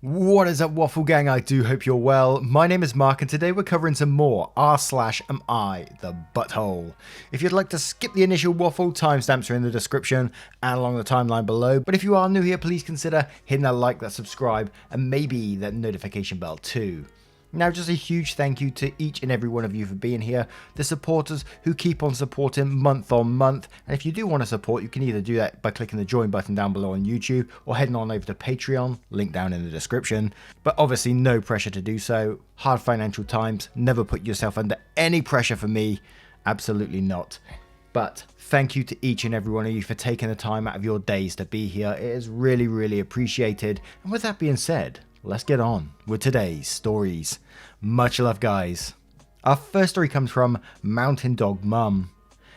What is up, Waffle Gang? I do hope you're well. My name is Mark and today we're covering some more r/am I the butthole. If you'd like to skip the initial waffle, timestamps are in the description and along the timeline below. But if you are new here, please consider hitting that like, that subscribe, and maybe that notification bell too. Now, just a huge thank you to each and every one of you for being here, the supporters who keep on supporting month on month. And if you do want to support, you can either do that by clicking the join button down below on YouTube or heading on over to Patreon, link down in the description. But obviously no pressure to do so. Hard financial times, never put yourself under any pressure for me. Absolutely not. But thank you to each and every one of you for taking the time out of your days to be here. It is really, really appreciated. And with that being said, let's get on with today's stories. Much love, guys. Our first story comes from Mountain Dog Mum.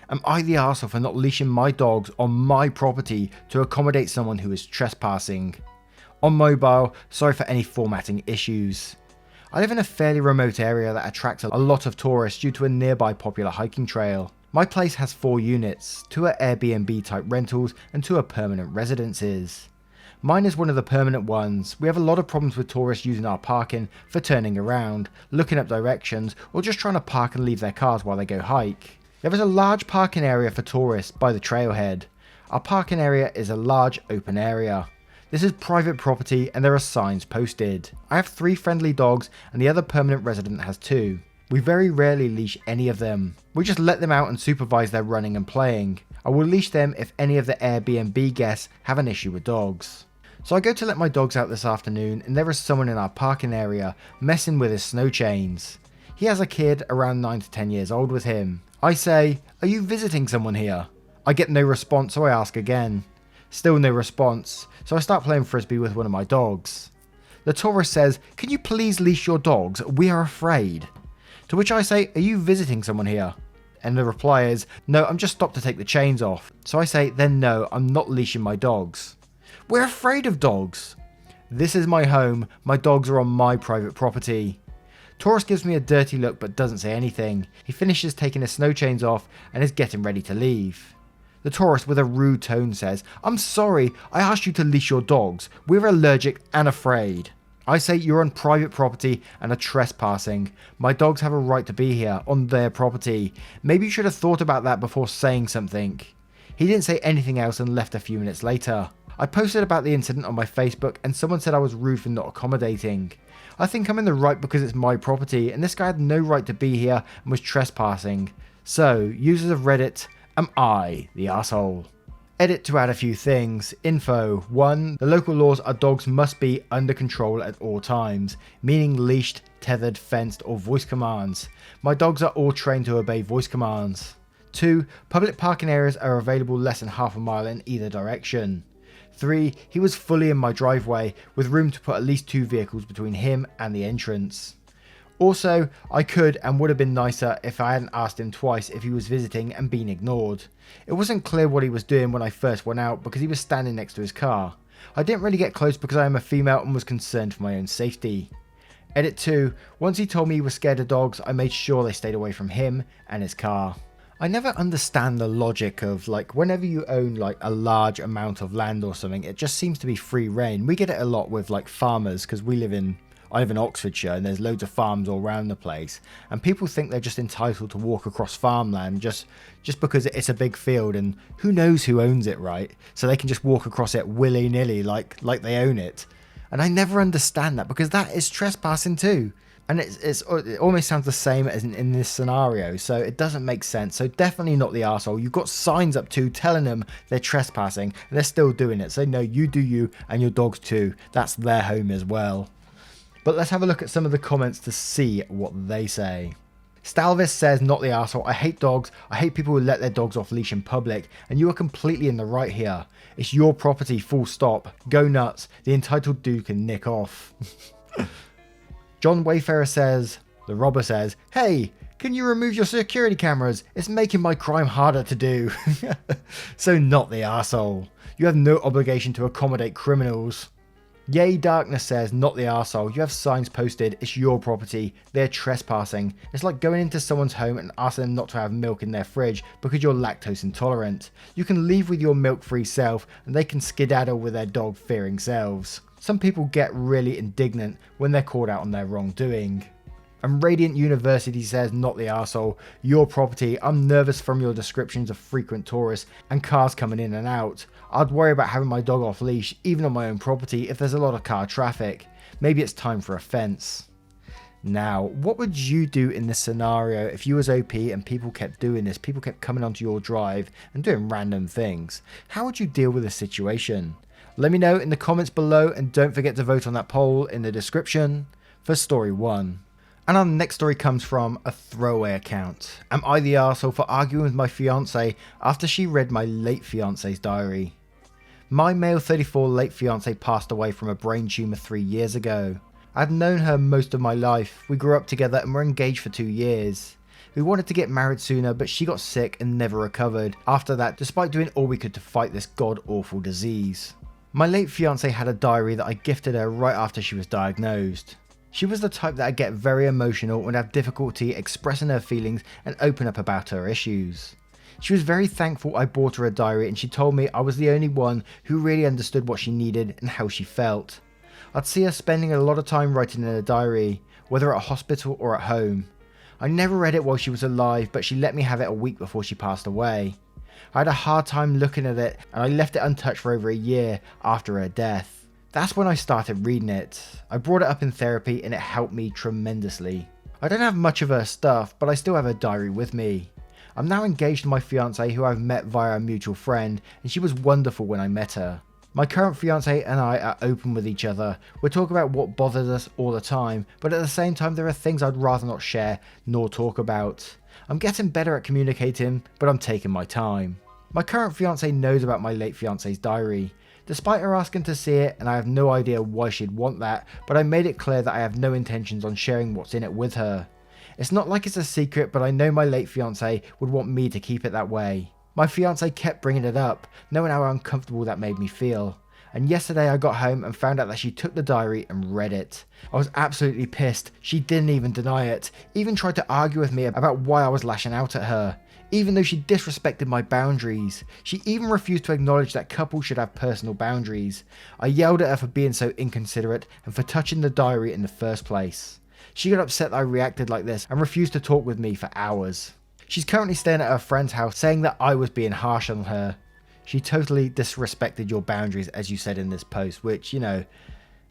Am I the arsehole for not leashing my dogs on my property to accommodate someone who is trespassing? On mobile, sorry for any formatting issues. I live in a fairly remote area that attracts a lot of tourists due to a nearby popular hiking trail. My place has 4 units, 2 are Airbnb type rentals and 2 are permanent residences. Mine is one of the permanent ones. We have a lot of problems with tourists using our parking for turning around, looking up directions, or just trying to park and leave their cars while they go hike. There is a large parking area for tourists by the trailhead. Our parking area is a large open area. This is private property and there are signs posted. I have 3 friendly dogs and the other permanent resident has 2. We very rarely leash any of them. We just let them out and supervise their running and playing. I will leash them if any of the Airbnb guests have an issue with dogs. So I go to let my dogs out this afternoon and there is someone in our parking area messing with his snow chains. He has a kid around 9 to 10 years old with him. I say, "Are you visiting someone here?" I get no response, so I ask again. Still no response, so I start playing frisbee with one of my dogs. The tourist says, "Can you please leash your dogs? We are afraid." To which I say, "Are you visiting someone here?" And the reply is, "No, I'm just stopped to take the chains off." So I say, "Then no, I'm not leashing my dogs." "We're afraid of dogs." "This is my home. My dogs are on my private property." Tourist gives me a dirty look but doesn't say anything. He finishes taking his snow chains off and is getting ready to leave. The tourist with a rude tone says, "I'm sorry, I asked you to leash your dogs. We're allergic and afraid." I say, "You're on private property and are trespassing. My dogs have a right to be here, on their property. Maybe you should have thought about that before saying something." He didn't say anything else and left a few minutes later. I posted about the incident on my Facebook and someone said I was rude for not accommodating. I think I'm in the right because it's my property and this guy had no right to be here and was trespassing. So, users of Reddit, am I the asshole? Edit to add a few things. Info 1. The local laws are dogs must be under control at all times, meaning leashed, tethered, fenced or voice commands. My dogs are all trained to obey voice commands. 2. Public parking areas are available less than half a mile in either direction. 3. He was fully in my driveway, with room to put at least 2 vehicles between him and the entrance. Also, I could and would have been nicer if I hadn't asked him twice if he was visiting and been ignored. It wasn't clear what he was doing when I first went out because he was standing next to his car. I didn't really get close because I am a female and was concerned for my own safety. Edit 2. Once he told me he was scared of dogs, I made sure they stayed away from him and his car. I never understand the logic of whenever you own a large amount of land or something, it just seems to be free reign. We get it a lot with farmers because I live in Oxfordshire and there's loads of farms all around the place and people think they're just entitled to walk across farmland just because it's a big field and who knows who owns it, right? So they can just walk across it willy-nilly like they own it. And I never understand that because that is trespassing too. And it almost sounds the same as in this scenario, so it doesn't make sense. So definitely not the arsehole. You've got signs up too telling them they're trespassing, and they're still doing it. So no, you do you, and your dogs too. That's their home as well. But let's have a look at some of the comments to see what they say. Stalvis says, "Not the arsehole. I hate dogs. I hate people who let their dogs off leash in public, and you are completely in the right here. It's your property, full stop. Go nuts. The entitled dude can nick off." John Wayfarer says, the robber says, "Hey, can you remove your security cameras? It's making my crime harder to do." So not the arsehole. You have no obligation to accommodate criminals. Yay Darkness says, "Not the arsehole. You have signs posted. It's your property. They're trespassing. It's like going into someone's home and asking them not to have milk in their fridge because you're lactose intolerant. You can leave with your milk-free self and they can skedaddle with their dog-fearing selves." Some people get really indignant when they're called out on their wrongdoing. And Radiant University says, not the arsehole, your property, I'm nervous from your descriptions of frequent tourists and cars coming in and out. I'd worry about having my dog off leash, even on my own property, if there's a lot of car traffic. Maybe it's time for a fence. Now, what would you do in this scenario if you was OP and people kept doing this? People kept coming onto your drive and doing random things. How would you deal with this situation? Let me know in the comments below, and don't forget to vote on that poll in the description for story 1. And our next story comes from a throwaway account. Am I the arsehole for arguing with my fiancée after she read my late fiancé's diary? My male 34 late fiancée passed away from a brain tumour 3 years ago. I'd known her most of my life. We grew up together and were engaged for 2 years. We wanted to get married sooner, but she got sick and never recovered after that, despite doing all we could to fight this god-awful disease. My late fiancée had a diary that I gifted her right after she was diagnosed. She was the type that would get very emotional and have difficulty expressing her feelings and open up about her issues. She was very thankful I bought her a diary, and she told me I was the only one who really understood what she needed and how she felt. I'd see her spending a lot of time writing in a diary, whether at a hospital or at home. I never read it while she was alive, but she let me have it a week before she passed away. I had a hard time looking at it, and I left it untouched for over a year after her death. That's when I started reading it. I brought it up in therapy and it helped me tremendously. I don't have much of her stuff, but I still have her diary with me. I'm now engaged to my fiancée, who I've met via a mutual friend, and she was wonderful when I met her. My current fiancée and I are open with each other. We talk about what bothers us all the time, but at the same time there are things I'd rather not share nor talk about. I'm getting better at communicating, but I'm taking my time. My current fiancée knows about my late fiancé's diary. Despite her asking to see it, and I have no idea why she'd want that, but I made it clear that I have no intentions on sharing what's in it with her. It's not like it's a secret, but I know my late fiancé would want me to keep it that way. My fiancé kept bringing it up, knowing how uncomfortable that made me feel. And yesterday I got home and found out that she took the diary and read it. I was absolutely pissed. She didn't even deny it, even tried to argue with me about why I was lashing out at her. Even though she disrespected my boundaries. She even refused to acknowledge that couples should have personal boundaries. I yelled at her for being so inconsiderate and for touching the diary in the first place. She got upset that I reacted like this and refused to talk with me for hours. She's currently staying at her friend's house, saying that I was being harsh on her. She totally disrespected your boundaries, as you said in this post, which, you know,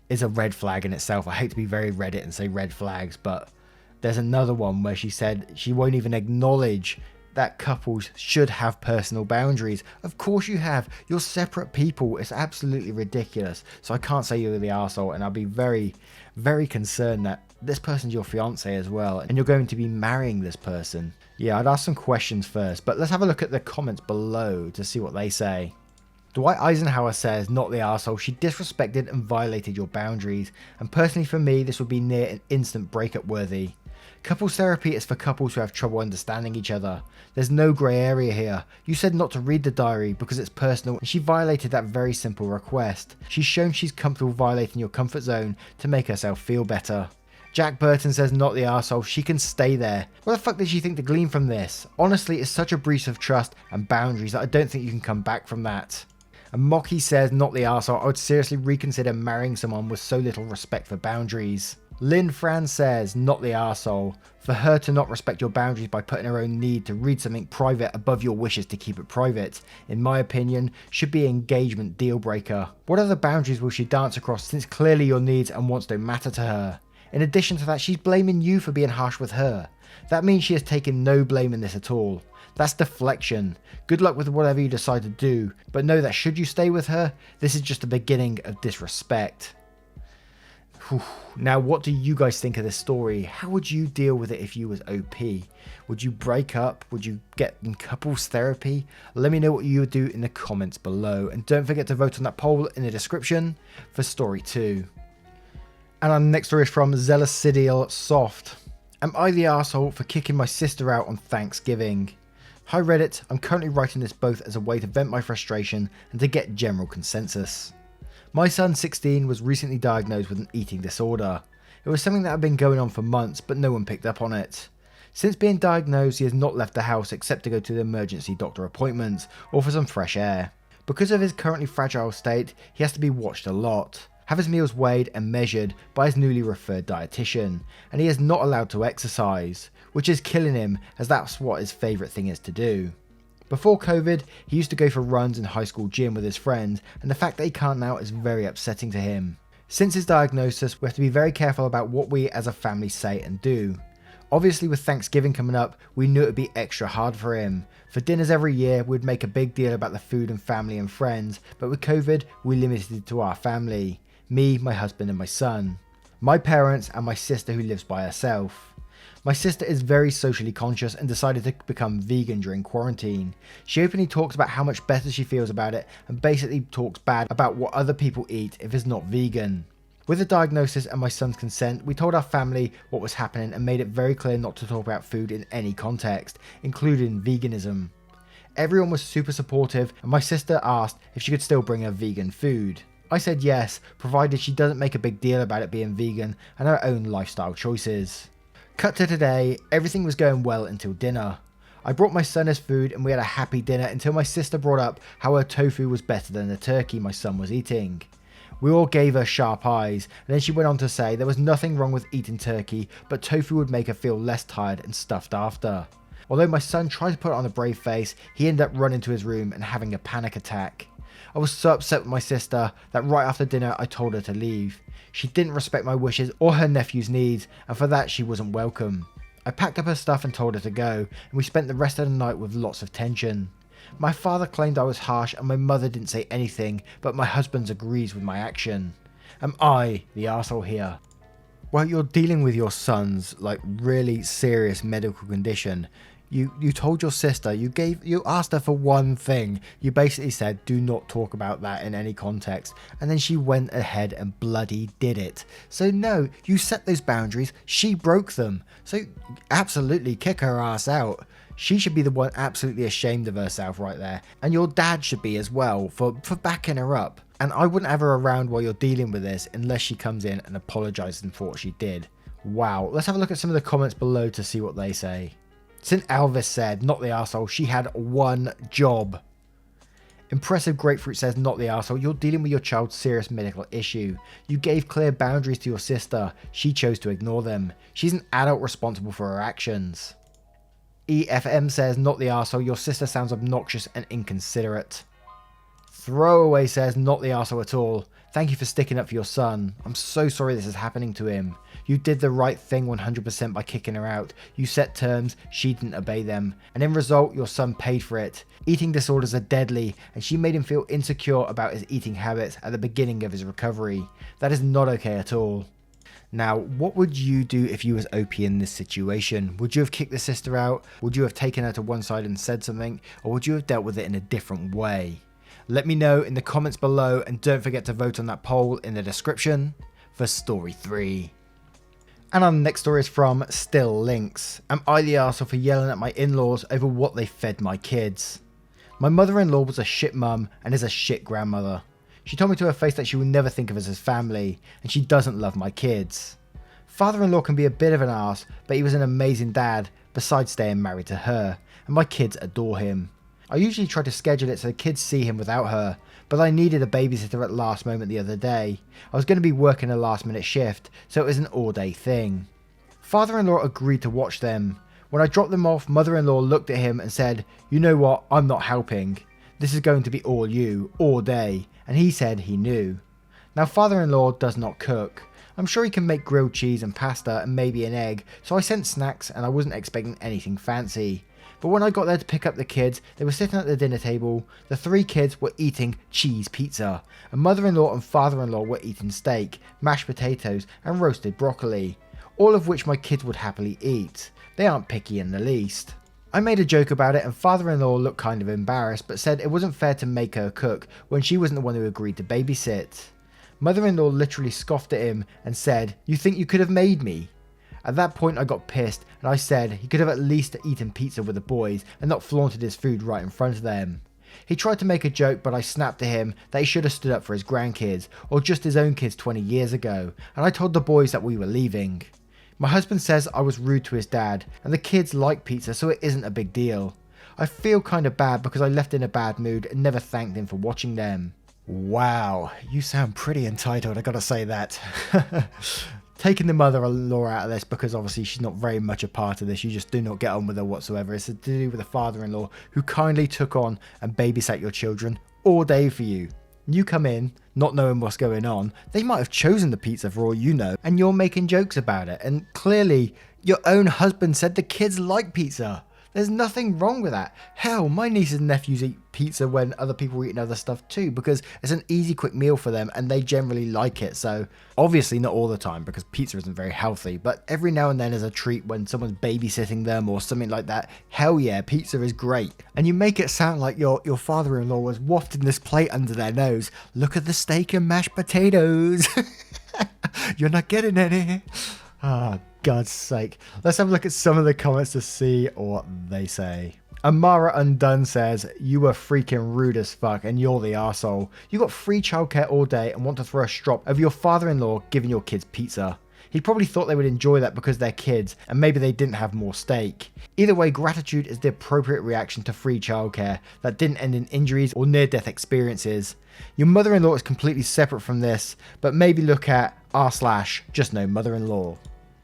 is a red flag in itself. I hate to be very Reddit and say red flags, but there's another one where she said she won't even acknowledge that couples should have personal boundaries. Of course you have. You're separate people. It's absolutely ridiculous. So I can't say you're the arsehole, and I'll be very, very concerned that this person's your fiancé as well, and you're going to be marrying this person. Yeah, I'd ask some questions first, but let's have a look at the comments below to see what they say. Dwight Eisenhower says, not the arsehole, she disrespected and violated your boundaries, and personally for me this would be near an instant breakup worthy. Couples therapy is for couples who have trouble understanding each other. There's no grey area here. You said not to read the diary because it's personal, and she violated that very simple request. She's shown she's comfortable violating your comfort zone to make herself feel better. Jack Burton says, not the arsehole, she can stay there. What the fuck did she think to glean from this? Honestly, it's such a breach of trust and boundaries that I don't think you can come back from that. And Mocky says, not the arsehole, I would seriously reconsider marrying someone with so little respect for boundaries. Lynn Fran says, not the arsehole. For her to not respect your boundaries by putting her own need to read something private above your wishes to keep it private, in my opinion, should be an engagement deal breaker. What other boundaries will she dance across, since clearly your needs and wants don't matter to her? In addition to that, she's blaming you for being harsh with her. That means she has taken no blame in this at all. That's deflection. Good luck with whatever you decide to do, but know that should you stay with her, this is just the beginning of disrespect. Now, what do you guys think of this story? How would you deal with it if you was OP? Would you break up? Would you get in couples therapy? Let me know what you would do in the comments below. And don't forget to vote on that poll in the description for story 2. And our next story is from Zelasidial Soft. Am I the arsehole for kicking my sister out on Thanksgiving? Hi Reddit, I'm currently writing this both as a way to vent my frustration and to get general consensus. My son, 16, was recently diagnosed with an eating disorder. It was something that had been going on for months, but no one picked up on it. Since being diagnosed, he has not left the house except to go to the emergency doctor appointments or for some fresh air. Because of his currently fragile state, he has to be watched a lot. have his meals weighed and measured by his newly referred dietitian, and he is not allowed to exercise, which is killing him as that's what his favourite thing is to do. Before COVID, he used to go for runs in high school gym with his friends, and the fact that he can't now is very upsetting to him. Since his diagnosis, we have to be very careful about what we as a family say and do. Obviously with Thanksgiving coming up, we knew it would be extra hard for him. For dinners every year, we'd make a big deal about the food and family and friends, but with COVID, we limited it to our family. Me, my husband and my son. My parents and my sister who lives by herself. My sister is very socially conscious and decided to become vegan during quarantine. She openly talks about how much better she feels about it and basically talks bad about what other people eat if it's not vegan. With the diagnosis and my son's consent, we told our family what was happening and made it very clear not to talk about food in any context, including veganism. Everyone was super supportive and my sister asked if she could still bring her vegan food. I said yes, provided she doesn't make a big deal about it being vegan and her own lifestyle choices. Cut to today, everything was going well until dinner. I brought my son his food and we had a happy dinner until my sister brought up how her tofu was better than the turkey my son was eating. We all gave her sharp eyes, and then she went on to say there was nothing wrong with eating turkey, but tofu would make her feel less tired and stuffed after. Although my son tried to put on a brave face, he ended up running to his room and having a panic attack. I was so upset with my sister that right after dinner I told her to leave. She didn't respect my wishes or her nephew's needs, and for that she wasn't welcome. I packed up her stuff and told her to go, and we spent the rest of the night with lots of tension. My father claimed I was harsh and my mother didn't say anything, but my husband agrees with my action. Am I the arsehole here? While you're dealing with your son's really serious medical condition, you told your sister, you asked her for one thing. You basically said, do not talk about that in any context. And then she went ahead and bloody did it. So no, you set those boundaries. She broke them. So absolutely kick her ass out. She should be the one absolutely ashamed of herself right there. And your dad should be as well for backing her up. And I wouldn't have her around while you're dealing with this unless she comes in and apologizes for what she did. Wow, let's have a look at some of the comments below to see what they say. St. Elvis said, not the arsehole, she had one job. Impressive Grapefruit says, not the arsehole, you're dealing with your child's serious medical issue. You gave clear boundaries to your sister. She chose to ignore them. She's an adult responsible for her actions. EFM says, not the arsehole, your sister sounds obnoxious and inconsiderate. Throwaway says, not the arsehole at all. Thank you for sticking up for your son. I'm so sorry this is happening to him. You did the right thing 100% by kicking her out. You set terms, she didn't obey them. And in result, your son paid for it. Eating disorders are deadly, and she made him feel insecure about his eating habits at the beginning of his recovery. That is not okay at all. Now, what would you do if you was OP in this situation? Would you have kicked the sister out? Would you have taken her to one side and said something? Or would you have dealt with it in a different way? Let me know in the comments below, and don't forget to vote on that poll in the description for story 3. And our next story is from Still Links. Am I the arsehole for yelling at my in-laws over what they fed my kids? My mother-in-law was a shit mum and is a shit grandmother. She told me to her face that she will never think of us as family, and she doesn't love my kids. Father-in-law can be a bit of an arse, but he was an amazing dad, besides staying married to her, and my kids adore him. I usually try to schedule it so the kids see him without her, but I needed a babysitter at last moment the other day. I was going to be working a last minute shift, so it was an all day thing. Father-in-law agreed to watch them. When I dropped them off, mother-in-law looked at him and said, you know what, I'm not helping. This is going to be all you, all day, and he said he knew. Now father-in-law does not cook. I'm sure he can make grilled cheese and pasta and maybe an egg, so I sent snacks and I wasn't expecting anything fancy. But when I got there to pick up the kids, they were sitting at the dinner table. The 3 kids were eating cheese pizza, and mother-in-law and father-in-law were eating steak, mashed potatoes and roasted broccoli, all of which my kids would happily eat. They aren't picky in the least. I made a joke about it and father-in-law looked kind of embarrassed, but said it wasn't fair to make her cook when she wasn't the one who agreed to babysit. Mother-in-law literally scoffed at him and said, you think you could have made me? At that point I got pissed and I said he could have at least eaten pizza with the boys and not flaunted his food right in front of them. He tried to make a joke, but I snapped at him that he should have stood up for his grandkids or just his own kids 20 years ago, and I told the boys that we were leaving. My husband says I was rude to his dad and the kids like pizza, so it isn't a big deal. I feel kind of bad because I left in a bad mood and never thanked him for watching them. Wow, you sound pretty entitled, I gotta say that. Taking the mother-in-law out of this, because obviously she's not very much a part of this, you just do not get on with her whatsoever. It's to do with the father-in-law who kindly took on and babysat your children all day for you. You come in, not knowing what's going on, they might have chosen the pizza for all you know, and you're making jokes about it, and clearly your own husband said the kids like pizza. There's nothing wrong with that. Hell, my nieces and nephews eat pizza when other people are eating other stuff too, because it's an easy, quick meal for them and they generally like it. So obviously not all the time, because pizza isn't very healthy, but every now and then as a treat when someone's babysitting them or something like that, hell yeah, pizza is great. And you make it sound like your father-in-law was wafting this plate under their nose. Look at the steak and mashed potatoes. You're not getting any. Ah, God's sake. Let's have a look at some of the comments to see what they say. Amara Undone says, you were freaking rude as fuck and you're the arsehole. You got free childcare all day and want to throw a strop over your father-in-law giving your kids pizza. He probably thought they would enjoy that because they're kids and maybe they didn't have more steak. Either way, gratitude is the appropriate reaction to free childcare that didn't end in injuries or near-death experiences. Your mother-in-law is completely separate from this, but maybe look at r/just no mother-in-law.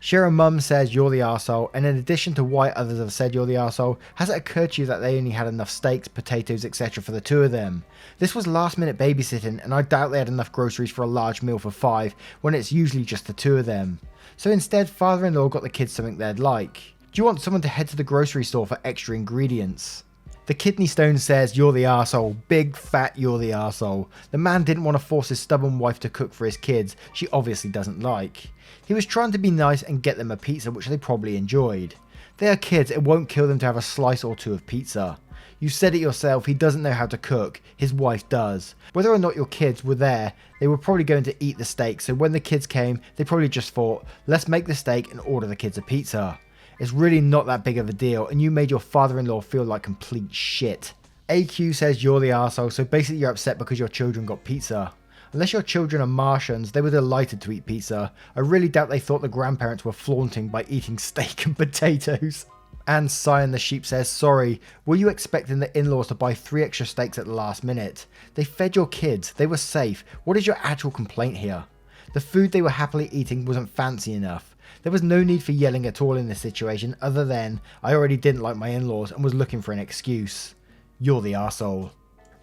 Sharon Mum says you're the arsehole, and in addition to why others have said you're the arsehole, has it occurred to you that they only had enough steaks, potatoes, etc. for the two of them? This was last minute babysitting, and I doubt they had enough groceries for a large meal for 5 when it's usually just the two of them. So instead, father-in-law got the kids something they'd like. Do you want someone to head to the grocery store for extra ingredients? The Kidney Stone says you're the arsehole, big fat you're the arsehole. The man didn't want to force his stubborn wife to cook for his kids, she obviously doesn't like. He was trying to be nice and get them a pizza which they probably enjoyed. They are kids, it won't kill them to have a slice or two of pizza. You said it yourself, he doesn't know how to cook, his wife does. Whether or not your kids were there, they were probably going to eat the steak, so when the kids came, they probably just thought, let's make the steak and order the kids a pizza. It's really not that big of a deal, and you made your father-in-law feel like complete shit. AQ says you're the arsehole, so basically you're upset because your children got pizza. Unless your children are Martians, they were delighted to eat pizza. I really doubt they thought the grandparents were flaunting by eating steak and potatoes. And Cyan the Sheep says, sorry, were you expecting the in-laws to buy 3 extra steaks at the last minute? They fed your kids, they were safe. What is your actual complaint here? The food they were happily eating wasn't fancy enough. There was no need for yelling at all in this situation other than I already didn't like my in-laws and was looking for an excuse. You're the arsehole.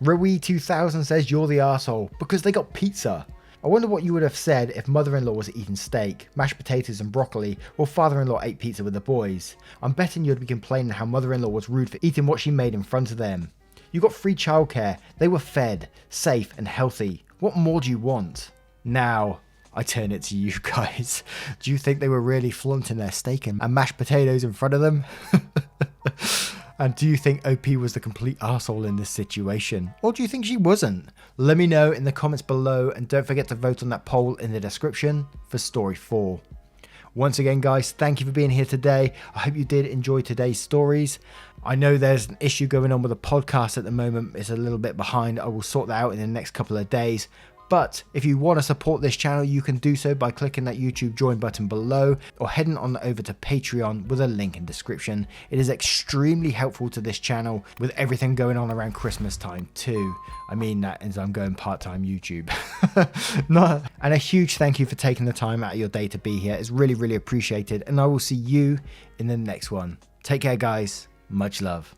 Rui2000 says you're the arsehole because they got pizza. I wonder what you would have said if mother-in-law was eating steak, mashed potatoes and broccoli, or father-in-law ate pizza with the boys. I'm betting you'd be complaining how mother-in-law was rude for eating what she made in front of them. You got free childcare, they were fed, safe and healthy. What more do you want? Now, I turn it to you guys. Do you think they were really flaunting their steak and mashed potatoes in front of them? And do you think OP was the complete arsehole in this situation? Or do you think she wasn't? Let me know in the comments below, and don't forget to vote on that poll in the description for story 4. Once again guys, thank you for being here today. I hope you did enjoy today's stories. I know there's an issue going on with the podcast at the moment. It's a little bit behind. I will sort that out in the next couple of days. But if you want to support this channel, you can do so by clicking that YouTube join button below or heading on over to Patreon with a link in description. It is extremely helpful to this channel with everything going on around Christmas time too. I mean that as I'm going part-time YouTube. And a huge thank you for taking the time out of your day to be here. It's really, really appreciated. And I will see you in the next one. Take care guys. Much love.